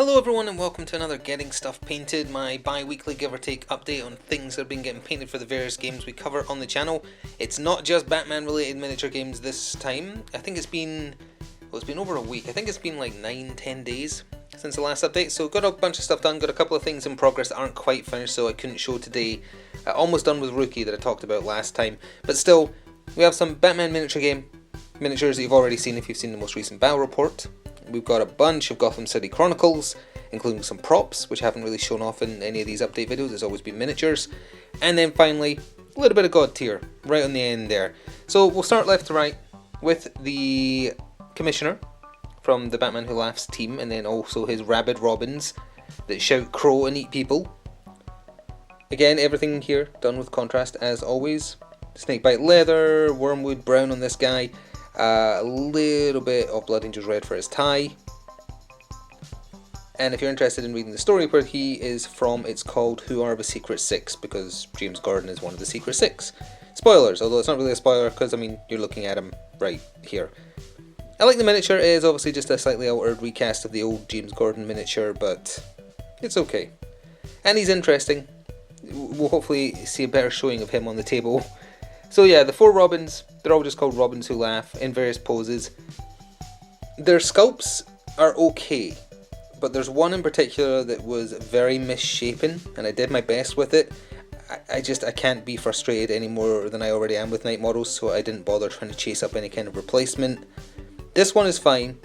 Hello everyone and welcome to another Getting Stuff Painted, my bi-weekly give or take update on things that have been getting painted for the various games we cover on the channel. It's not just Batman related miniature games this time. I think it's been over a week. I think it's been like 9-10 days since the last update, so got a bunch of stuff done, got a couple of things in progress that aren't quite finished so I couldn't show today. Almost done with Rookie that I talked about last time, but still, we have some Batman miniature game miniatures that you've already seen if you've seen the most recent battle report. We've got a bunch of Gotham City Chronicles, including some props, which haven't really shown off in any of these update videos, there's always been miniatures. And then finally, a little bit of Godtear, right on the end there. So we'll start left to right with the Commissioner from the Batman Who Laughs team, and then also his rabid robins that shout crow and eat people. Again, everything here done with contrast as always. Snakebite leather, wormwood brown on this guy. A little bit of Blood Angel's red for his tie. And if you're interested in reading the story where he is from, it's called Who Are the Secret Six, because James Gordon is one of the Secret Six. Spoilers, although it's not really a spoiler because, I mean, you're looking at him right here. I like the miniature. It is obviously just a slightly altered recast of the old James Gordon miniature, but it's okay. And he's interesting. We'll hopefully see a better showing of him on the table. So yeah, the four Robins, they're all just called Robins Who Laugh in various poses. Their sculpts are okay, but there's one in particular that was very misshapen, and I did my best with it. I can't be frustrated any more than I already am with Night models, so I didn't bother trying to chase up any kind of replacement. This one is fine.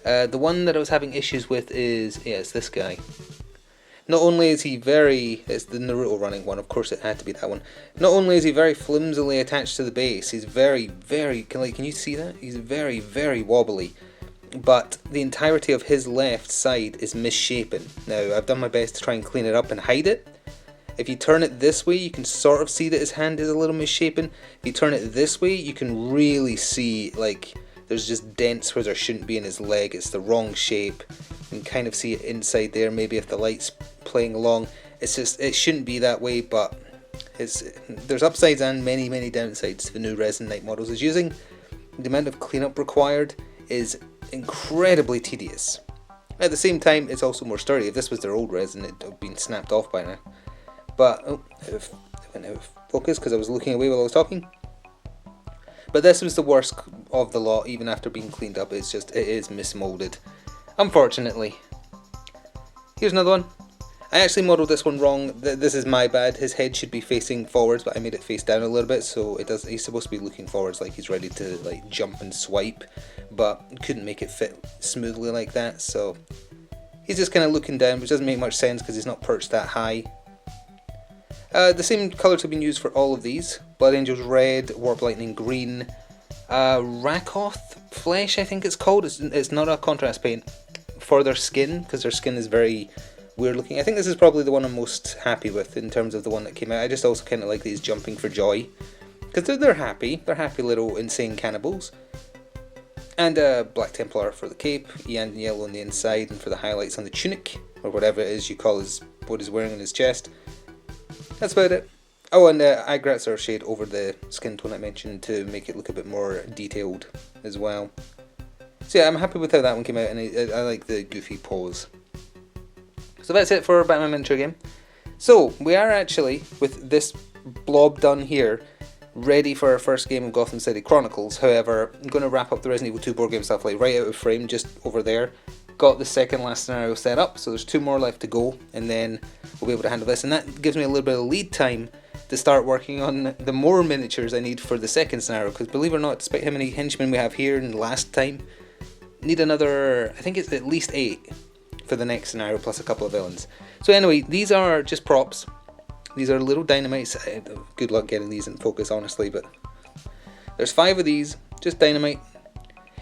The one that I was having issues with is, yeah, it's this guy. Not only is he it's the Naruto running one, of course it had to be that one. Not only is he very flimsily attached to the base, he's very, can you see that? He's very, very wobbly. But the entirety of his left side is misshapen. Now, I've done my best to try and clean it up and hide it. If you turn it this way, you can sort of see that his hand is a little misshapen. If you turn it this way, you can really see, like, there's just dents where there shouldn't be in his leg. It's the wrong shape. You can kind of see it inside there, maybe if the light's playing along. It's just, it shouldn't be that way, but there's upsides and many, many downsides to the new resin Night models is using. The amount of cleanup required is incredibly tedious. At the same time, it's also more sturdy. If this was their old resin, it would have been snapped off by now. But, oh, it went out of focus because I was looking away while I was talking. But this was the worst of the lot, even after being cleaned up. It is mismolded, unfortunately. Here's another one. I actually modelled this one wrong. This is my bad. His head should be facing forwards, but I made it face down a little bit, so he's supposed to be looking forwards like he's ready to like jump and swipe, but couldn't make it fit smoothly like that, so he's just kind of looking down, which doesn't make much sense because he's not perched that high. The same colours have been used for all of these. Blood Angel's red, Warp Lightning green, Rakoth flesh I think it's called. It's not a contrast paint for their skin, because their skin is very weird looking. I think this is probably the one I'm most happy with in terms of the one that came out. I just also kind of like these jumping for joy, because they're happy. They're happy little insane cannibals. And Black Templar for the cape, and yellow on the inside, and for the highlights on the tunic, or whatever it is you call what he's wearing on his chest. That's about it. Oh, and Agrat's shade over the skin tone I mentioned to make it look a bit more detailed as well. So yeah, I'm happy with how that one came out, and I like the goofy pose. So that's it for Batman Miniature Game. So, we are actually, with this blob done here, ready for our first game of Gotham City Chronicles. However, I'm going to wrap up the Resident Evil 2 board game stuff like right out of frame, just over there. Got the second last scenario set up, so there's 2 more left to go, and then we'll be able to handle this. And that gives me a little bit of lead time to start working on the more miniatures I need for the second scenario, because believe it or not, despite how many henchmen we have here and last time, need another, I think it's at least 8 for the next scenario, plus a couple of villains. So anyway, these are just props. These are little dynamites. Good luck getting these in focus, honestly, but there's 5 of these, just dynamite.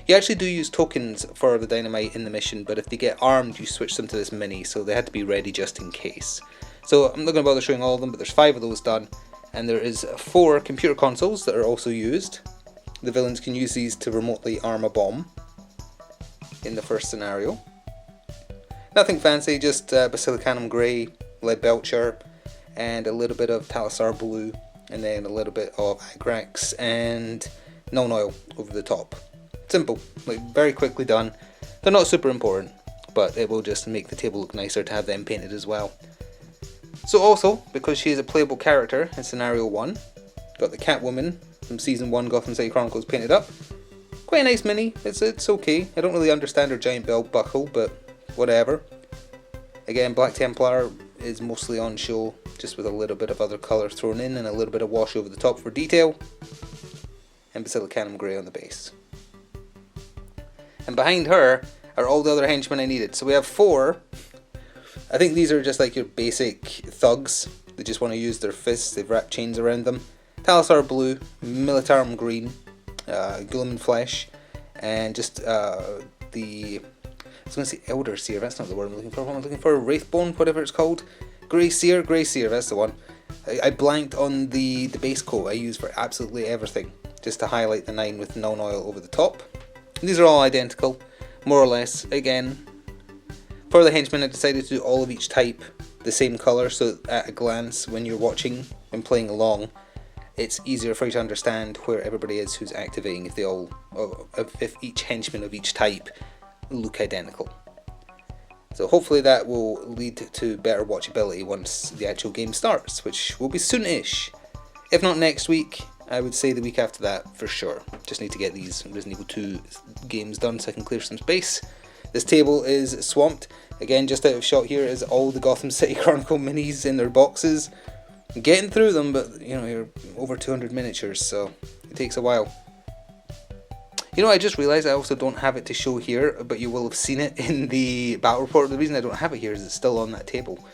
You actually do use tokens for the dynamite in the mission, but if they get armed, you switch them to this mini, so they had to be ready just in case. So I'm not going to bother showing all of them, but there's 5 of those done, and there is 4 computer consoles that are also used. The villains can use these to remotely arm a bomb in the first scenario. Nothing fancy, just Basilicanum Grey, Lead Belcher, and a little bit of Talisar Blue, and then a little bit of Agrax and Null Oil over the top. Simple, like very quickly done. They're not super important, but it will just make the table look nicer to have them painted as well. So also, because she is a playable character in Scenario 1, got the Catwoman from Season 1 Gotham City Chronicles painted up. Quite a nice mini, it's okay. I don't really understand her giant belt buckle, but whatever. Again, Black Templar is mostly on show, just with a little bit of other colour thrown in and a little bit of wash over the top for detail. And Basilicanum Grey on the base. And behind her are all the other henchmen I needed. So we have 4. I think these are just like your basic thugs. They just want to use their fists, they've wrapped chains around them. Talisar Blue, Militarum Green, Gilliman Flesh, and just I was going to say Elder Seer, that's not the word I'm looking for. What am I looking for? Wraithbone, whatever it's called. Grey Seer, that's the one. I blanked on the base coat I use for absolutely everything, just to highlight the 9 with non-oil over the top. These are all identical, more or less. Again, for the henchmen I decided to do all of each type the same colour, so at a glance when you're watching and playing along, it's easier for you to understand where everybody is who's activating if each henchman of each type look identical. So hopefully that will lead to better watchability once the actual game starts, which will be soon-ish. If not next week, I would say the week after that for sure. Just need to get these Resident Evil 2 games done so I can clear some space. This table is swamped. Again, just out of shot here is all the Gotham City Chronicle minis in their boxes. I'm getting through them, but you know, you're over 200 miniatures, so it takes a while. You know, I just realised I also don't have it to show here, but you will have seen it in the battle report. The reason I don't have it here is it's still on that table.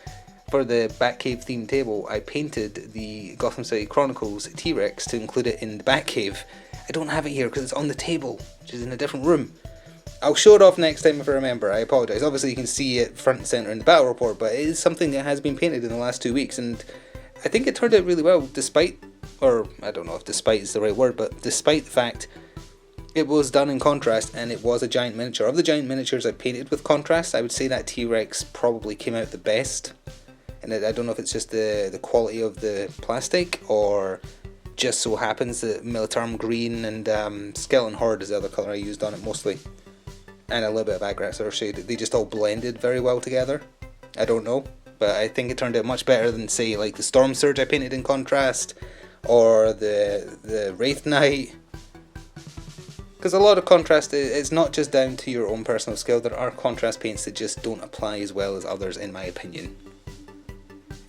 For the Batcave themed table, I painted the Gotham City Chronicles T-Rex to include it in the Batcave. I don't have it here because it's on the table, which is in a different room. I'll show it off next time if I remember, I apologise. Obviously you can see it front and centre in the battle report, but it is something that has been painted in the last 2 weeks, and I think it turned out really well, despite, or I don't know if despite is the right word, but despite the fact it was done in contrast and it was a giant miniature. Of the giant miniatures I painted with contrast, I would say that T-Rex probably came out the best. And I don't know if it's just the quality of the plastic, or just so happens that Militarum Green and Skeleton Horde is the other colour I used on it mostly. And a little bit of Agrat or shade. They just all blended very well together. I don't know, but I think it turned out much better than, say, like the Storm Surge I painted in contrast, or the Wraith Knight. Because a lot of contrast, it's not just down to your own personal skill. There are contrast paints that just don't apply as well as others, in my opinion.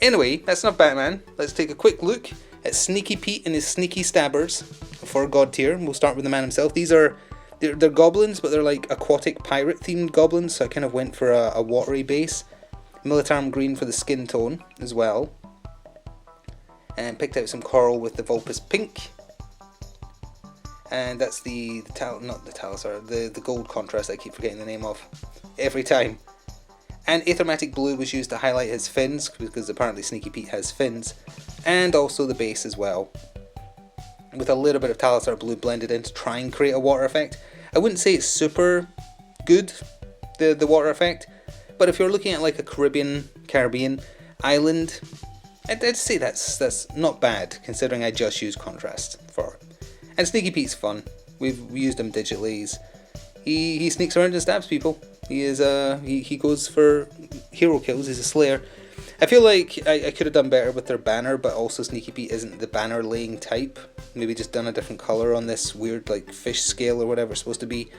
Anyway, that's enough Batman. Let's take a quick look at Sneaky Pete and his Sneaky Stabbers for Godtear. We'll start with the man himself. They're goblins, but they're like aquatic pirate themed goblins, so I kind of went for a watery base. Militarum Green for the skin tone as well. And picked out some coral with the Vulpus Pink. And that's the gold contrast I keep forgetting the name of every time. And Aethermatic Blue was used to highlight his fins, because apparently Sneaky Pete has fins. And also the base as well, with a little bit of Talisar Blue blended in to try and create a water effect. I wouldn't say it's super good, the water effect, but if you're looking at like a Caribbean island, I'd say that's not bad, considering I just used contrast for it. And Sneaky Pete's fun. We used him digitally. He sneaks around and stabs people. He goes for hero kills. He's a slayer. I feel like I could have done better with their banner, but also Sneaky Pete isn't the banner laying type. Maybe just done a different colour on this weird like fish scale or whatever it's supposed to be.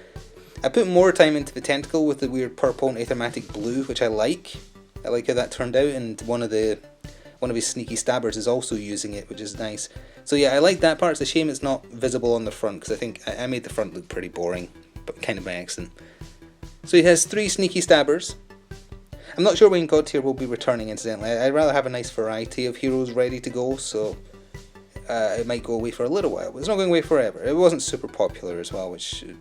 I put more time into the tentacle with the weird purple and Aethermatic Blue, which I like. I like how that turned out, and one of his Sneaky Stabbers is also using it, which is nice. So yeah, I like that part. It's a shame it's not visible on the front, because I think I made the front look pretty boring, but kind of by accident. So he has 3 Sneaky Stabbers. I'm not sure when Godtear will be returning, incidentally. I'd rather have a nice variety of heroes ready to go, so it might go away for a little while, but it's not going away forever. It wasn't super popular as well, which, you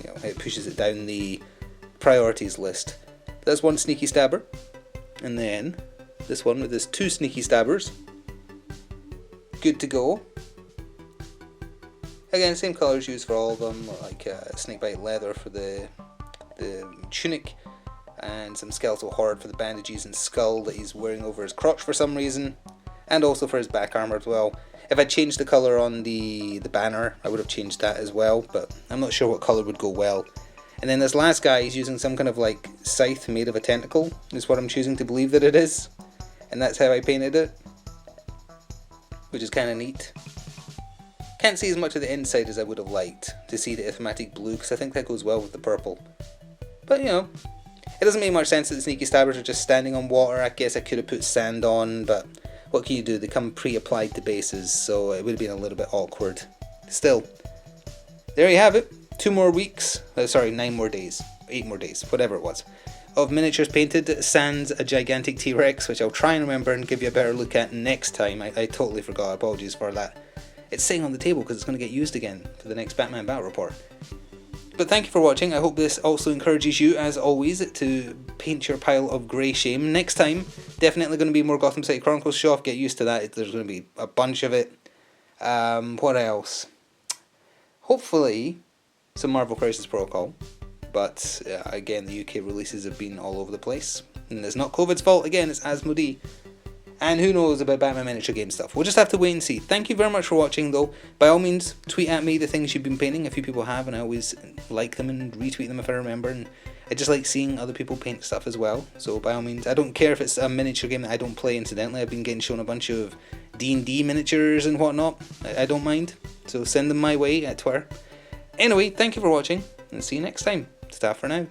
know, it pushes it down the priorities list. That's 1 Sneaky Stabber, and then this one with his 2 Sneaky Stabbers. Good to go. Again, same colours used for all of them, like snakebite leather for the tunic, and some skeletal horde for the bandages and skull that he's wearing over his crotch for some reason, and also for his back armour as well. If I changed the colour on the banner, I would have changed that as well, but I'm not sure what colour would go well. And then this last guy is using some kind of like scythe made of a tentacle, is what I'm choosing to believe that it is. And that's how I painted it, which is kind of neat. Can't see as much of the inside as I would have liked to see the thematic blue, because I think that goes well with the purple. But you know, it doesn't make much sense that the Sneaky Stabbers are just standing on water. I guess I could have put sand on, but what can you do? They come pre-applied to bases, so it would have been a little bit awkward. Still, there you have it. 2 more weeks, 9 more days, 8 more days, whatever it was, of miniatures painted, sans a gigantic T-Rex, which I'll try and remember and give you a better look at next time. I totally forgot, apologies for that. It's sitting on the table because it's going to get used again for the next Batman Battle Report. But thank you for watching. I hope this also encourages you, as always, to paint your pile of grey shame. Next time, definitely going to be more Gotham City Chronicles show off. Get used to that. There's going to be a bunch of it. What else? Hopefully, some Marvel Crisis Protocol. But again, the UK releases have been all over the place. And it's not COVID's fault. Again, it's Asmodee. And who knows about Batman miniature game stuff. We'll just have to wait and see. Thank you very much for watching, though. By all means, tweet at me the things you've been painting. A few people have, and I always like them and retweet them if I remember. And I just like seeing other people paint stuff as well. So by all means, I don't care if it's a miniature game that I don't play, incidentally. I've been getting shown a bunch of D&D miniatures and whatnot. I don't mind. So send them my way at Twitter. Anyway, thank you for watching, and see you next time. Ta for now.